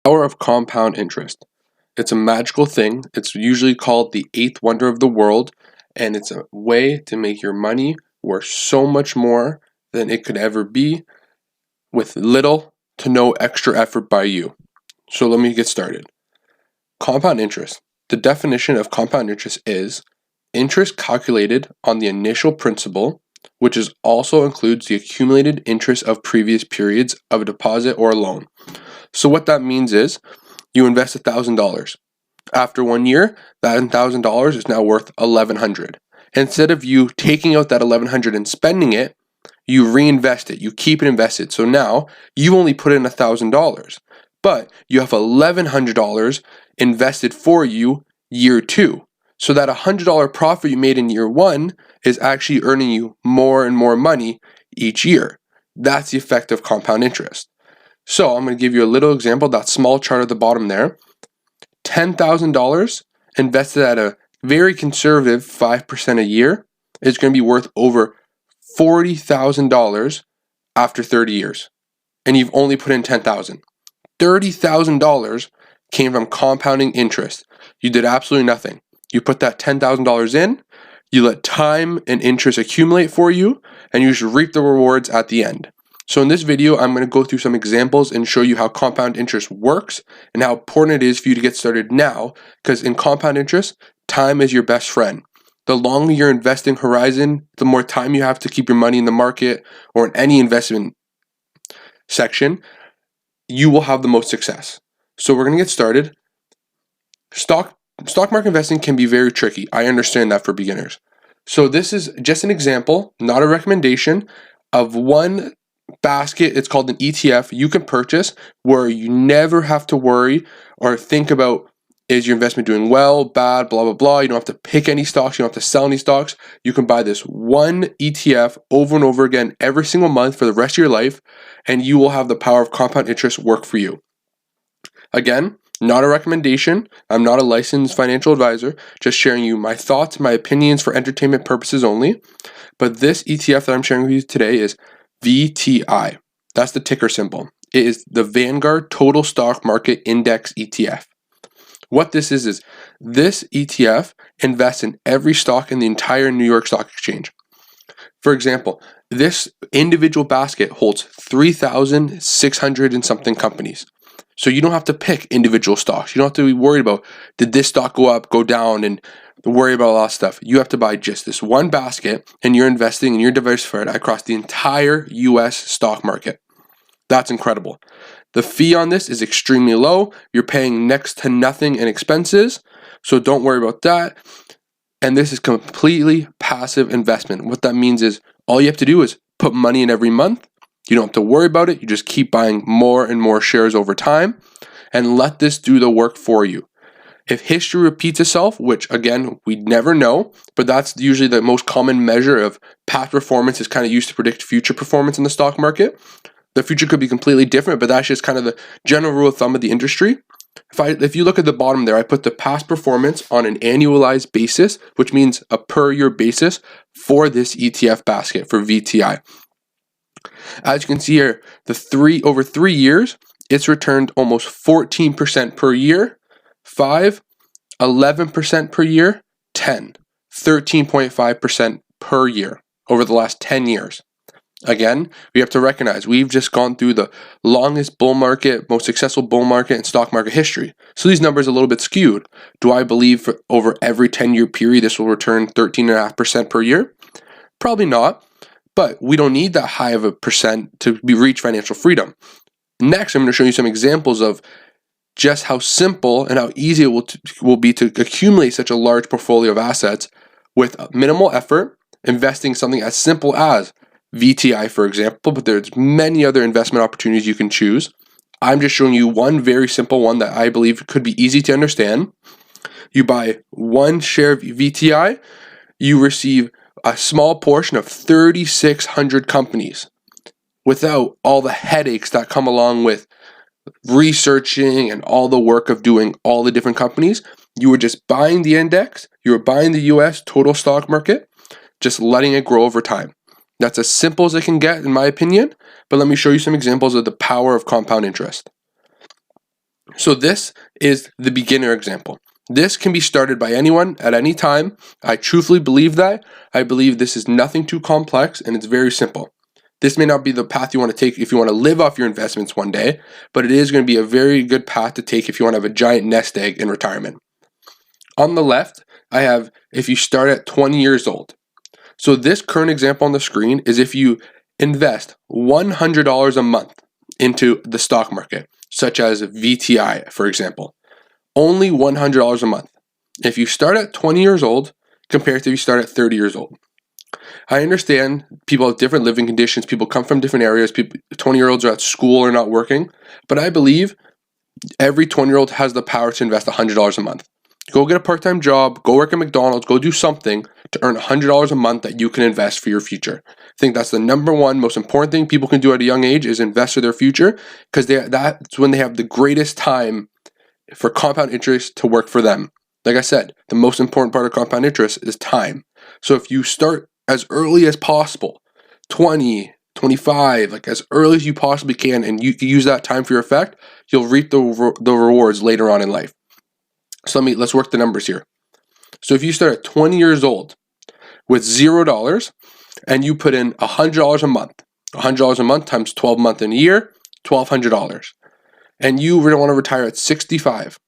Power of compound interest. It's a magical thing. It's usually called the eighth wonder of the world, and it's a way to make your money worth so much more than it could ever be with little to no extra effort by you. So let me get started. Compound interest. The definition of compound interest is interest calculated on the initial principal, which also includes the accumulated interest of previous periods of a deposit or a loan. So what that means is you invest $1,000. After 1 year, that $1,000 is now worth $1,100. Instead of you taking out that $1,100 and spending it, you reinvest it. You keep it invested. So now you only put in $1,000, but you have $1,100 invested for you year 2. So that $100 profit you made in year 1 is actually earning you more and more money each year. That's the effect of compound interest. So I'm going to give you a little example. That small chart at the bottom there. $10,000 invested at a very conservative 5% a year is going to be worth over $40,000 after 30 years. And you've only put in $10,000. $30,000 came from compounding interest. You did absolutely nothing. You put that $10,000 in, you let time and interest accumulate for you, and you should reap the rewards at the end. So in this video, I'm going to go through some examples and show you how compound interest works and how important it is for you to get started now, because in compound interest, time is your best friend. The longer your investing horizon, the more time you have to keep your money in the market or in any investment section, you will have the most success. So we're going to get started. Stock market investing can be very tricky. I understand that for beginners. So this is just an example, not a recommendation, of one basket. It's called an ETF you can purchase where you never have to worry or think about, is your investment doing well, bad, blah, blah, blah. You don't have to pick any stocks. You don't have to sell any stocks. You can buy this one ETF over and over again every single month for the rest of your life, and you will have the power of compound interest work for you. Again, not a recommendation. I'm not a licensed financial advisor, just sharing you my thoughts, my opinions for entertainment purposes only. But this ETF that I'm sharing with you today is VTI. That's the ticker symbol. It is the Vanguard Total Stock Market Index ETF. What this is this ETF invests in every stock in the entire New York Stock Exchange. For example, this individual basket holds 3,600 and something companies. So you don't have to pick individual stocks. You don't have to be worried about, did this stock go up, go down, and worry about a lot of stuff. You have to buy just this one basket, and you're investing and you're diversified across the entire US stock market. That's incredible. The fee on this is extremely low. You're paying next to nothing in expenses, so don't worry about that. And this is completely passive investment. What that means is all you have to do is put money in every month. You don't have to worry about it. You just keep buying more and more shares over time and let this do the work for you. If history repeats itself, which again, we never know, but that's usually the most common measure of past performance is kind of used to predict future performance in the stock market. The future could be completely different, but that's just kind of the general rule of thumb of the industry. If you look at the bottom there, I put the past performance on an annualized basis, which means a per year basis for this ETF basket for VTI. As you can see here, over 3 years, it's returned almost 14% per year, 5, 11% per year, 10, 13.5% per year over the last 10 years. Again, we have to recognize we've just gone through the longest bull market, most successful bull market in stock market history. So these numbers are a little bit skewed. Do I believe for over every 10-year period this will return 13.5% per year? Probably not, but we don't need that high of a percent to reach financial freedom. Next, I'm going to show you some examples of just how simple and how easy it will be to accumulate such a large portfolio of assets with minimal effort, investing something as simple as VTI, for example, but there's many other investment opportunities you can choose. I'm just showing you one very simple one that I believe could be easy to understand. You buy one share of VTI, you receive a small portion of 3,600 companies without all the headaches that come along with researching and all the work of doing all the different companies. You were just buying the index, you were buying the US total stock market, just letting it grow over time. That's as simple as it can get, in my opinion, but let me show you some examples of the power of compound interest. So this is the beginner example. This can be started by anyone at any time. I truthfully believe that. I believe this is nothing too complex and it's very simple. This may not be the path you want to take if you want to live off your investments one day, but it is going to be a very good path to take if you want to have a giant nest egg in retirement. On the left, I have if you start at 20 years old. So this current example on the screen is if you invest $100 a month into the stock market, such as VTI, for example. Only $100 a month. If you start at 20 years old compared to if you start at 30 years old. I understand people have different living conditions, people come from different areas, 20-year-olds are at school or not working, but I believe every 20-year-old has the power to invest $100 a month. Go get a part-time job, go work at McDonald's, go do something to earn $100 a month that you can invest for your future. I think that's the number one most important thing people can do at a young age is invest for their future, because that's when they have the greatest time for compound interest to work for them. Like I said, the most important part of compound interest is time. So if you start as early as possible, 20, 25, like as early as you possibly can, and you use that time for your effect, you'll reap the rewards later on in life. So let's work the numbers here. So if you start at 20 years old with $0 and you put in $100 a month, $100 a month times 12 months in a year, $1,200. And you really want to retire at 65.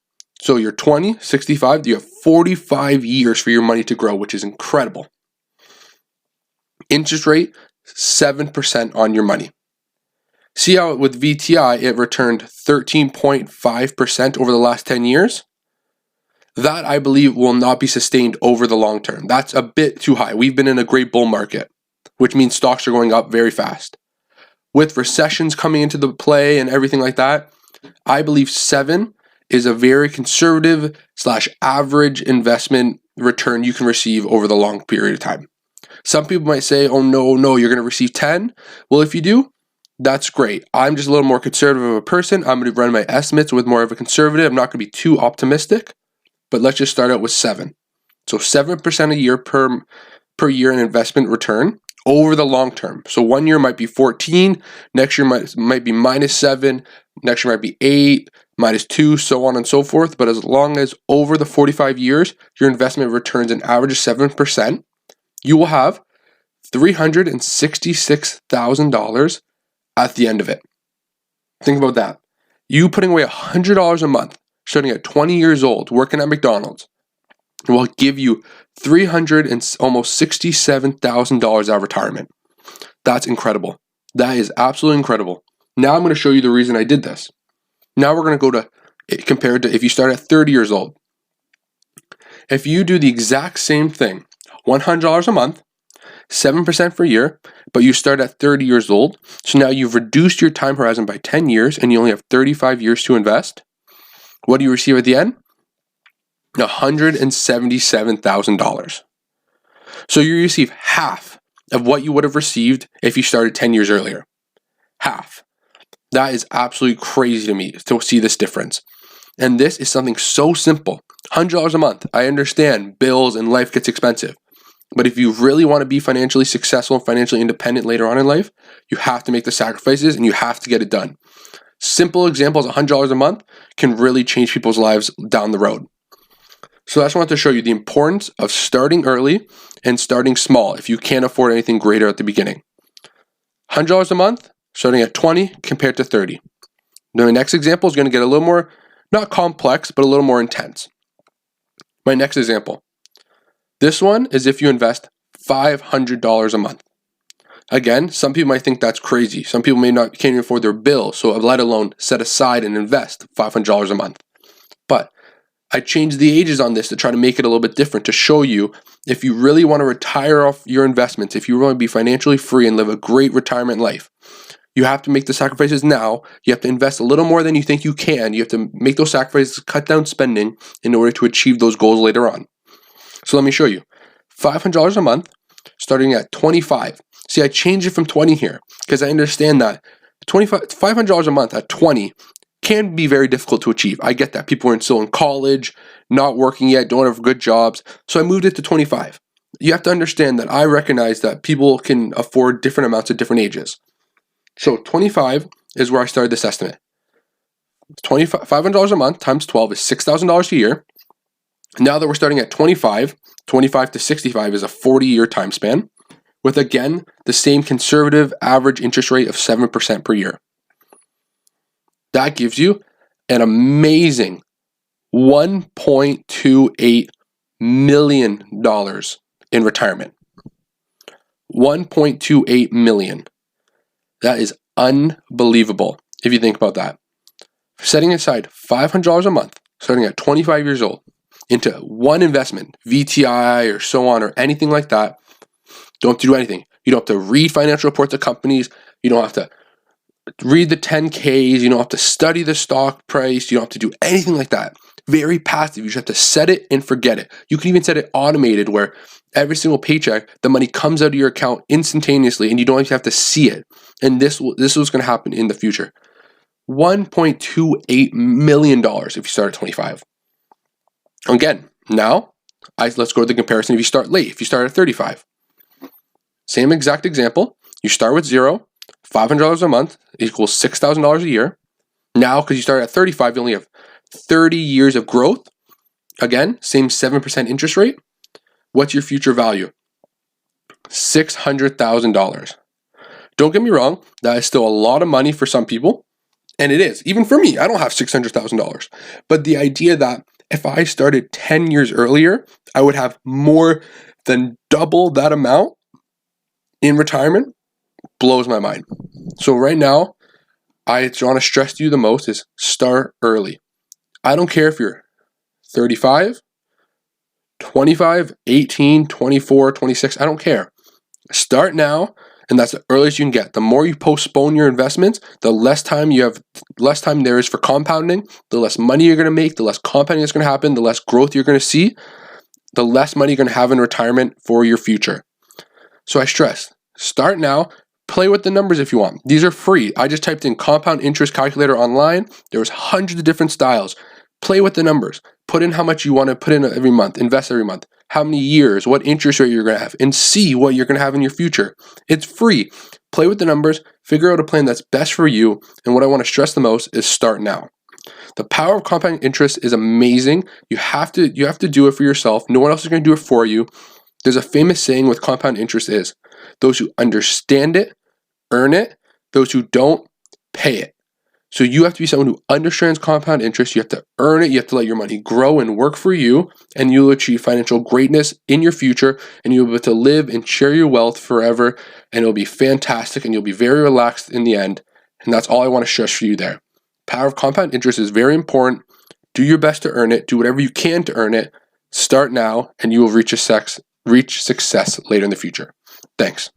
So you're 20, 65, you have 45 years for your money to grow, which is incredible. Interest rate, 7% on your money. See how with VTI, it returned 13.5% over the last 10 years? That, I believe, will not be sustained over the long term. That's a bit too high. We've been in a great bull market, which means stocks are going up very fast. With recessions coming into the play and everything like that, I believe 7 is a very conservative / average investment return you can receive over the long period of time. Some people might say, oh no, you're going to receive 10. Well, if you do, that's great. I'm just a little more conservative of a person. I'm going to run my estimates with more of a conservative. I'm not going to be too optimistic, but let's just start out with 7. So 7% a year per year in investment return over the long term. So 1 year might be 14, next year might be -7, next year might be 8, -2, so on and so forth. But as long as over the 45 years, your investment returns an average of 7%, you will have $366,000 at the end of it. Think about that. You putting away $100 a month, starting at 20 years old, working at McDonald's, will give you almost $67,000 at retirement. That's incredible. That is absolutely incredible. Now I'm going to show you the reason I did this. Now we're going to go to compared to if you start at 30 years old. If you do the exact same thing, $100 a month, 7% per year, but you start at 30 years old, so now you've reduced your time horizon by 10 years and you only have 35 years to invest. What do you receive at the end? $177,000. So you receive half of what you would have received if you started 10 years earlier. Half. That is absolutely crazy to me to see this difference. And this is something so simple. $100 a month. I understand bills and life gets expensive. But if you really want to be financially successful and financially independent later on in life, you have to make the sacrifices and you have to get it done. Simple examples, $100 a month can really change people's lives down the road. So I just wanted to show you the importance of starting early and starting small if you can't afford anything greater at the beginning. $100 a month, starting at 20 compared to 30. Now my next example is going to get a little more, not complex, but a little more intense. My next example. This one is if you invest $500 a month. Again, some people might think that's crazy. Some people can't even afford their bill, so let alone set aside and invest $500 a month. But I changed the ages on this to try to make it a little bit different to show you if you really want to retire off your investments, if you want to be financially free and live a great retirement life, you have to make the sacrifices now. You have to invest a little more than you think you can. You have to make those sacrifices, cut down spending in order to achieve those goals later on. So let me show you. $500 a month, starting at 25. See, I changed it from 20 here because I understand that $500 a month at 20 can be very difficult to achieve. I get that. People are still in college, not working yet, don't have good jobs. So I moved it to 25. You have to understand that I recognize that people can afford different amounts at different ages. So 25 is where I started this estimate. $500 a month times 12 is $6,000 a year. Now that we're starting at 25 to 65 is a 40-year time span, with again the same conservative average interest rate of 7% per year. That gives you an amazing $1.28 million in retirement. $1.28 million. That is unbelievable if you think about that. Setting aside $500 a month, starting at 25 years old, into one investment, VTI or so on or anything like that, don't have to do anything. You don't have to read financial reports of companies. You don't have to read the 10Ks. You don't have to study the stock price. You don't have to do anything like that. Very passive. You just have to set it and forget it. You can even set it automated where every single paycheck, the money comes out of your account instantaneously and you don't even have to see it. And this is what's going to happen in the future. $1.28 million if you start at 25. Again, now, let's go to the comparison if you start late. If you start at 35. Same exact example. You start with zero. $500 a month equals $6,000 a year. Now, because you start at 35, you only have 30 years of growth. Again, same 7% interest rate. What's your future value? $600,000. Don't get me wrong, that is still a lot of money for some people. And it is. Even for me, I don't have $600,000. But the idea that if I started 10 years earlier, I would have more than double that amount in retirement blows my mind. So right now, I want to stress to you the most is start early. I don't care if you're 35, 25, 18, 24, 26, I don't care. Start now, and that's the earliest you can get. The more you postpone your investments, the less time there is for compounding, the less money you're going to make, the less compounding that's going to happen, the less growth you're going to see, the less money you're going to have in retirement for your future. So I stress, start now. Play with the numbers if you want. These are free. I just typed in compound interest calculator online. There's hundreds of different styles. Play with the numbers. Put in how much you want to put in every month. Invest every month. How many years, what interest rate you're going to have, and see what you're going to have in your future. It's free. Play with the numbers. Figure out a plan that's best for you. And what I want to stress the most is start now. The power of compounding interest is amazing. You have to do it for yourself. No one else is going to do it for you. There's a famous saying with compound interest is, those who understand it, earn it. Those who don't, pay it. So you have to be someone who understands compound interest. You have to earn it. You have to let your money grow and work for you, and you'll achieve financial greatness in your future, and you'll be able to live and share your wealth forever, and it'll be fantastic, and you'll be very relaxed in the end. And that's all I want to stress for you there. Power of compound interest is very important. Do your best to earn it. Do whatever you can to earn it. Start now, and you will reach success later in the future. Thanks.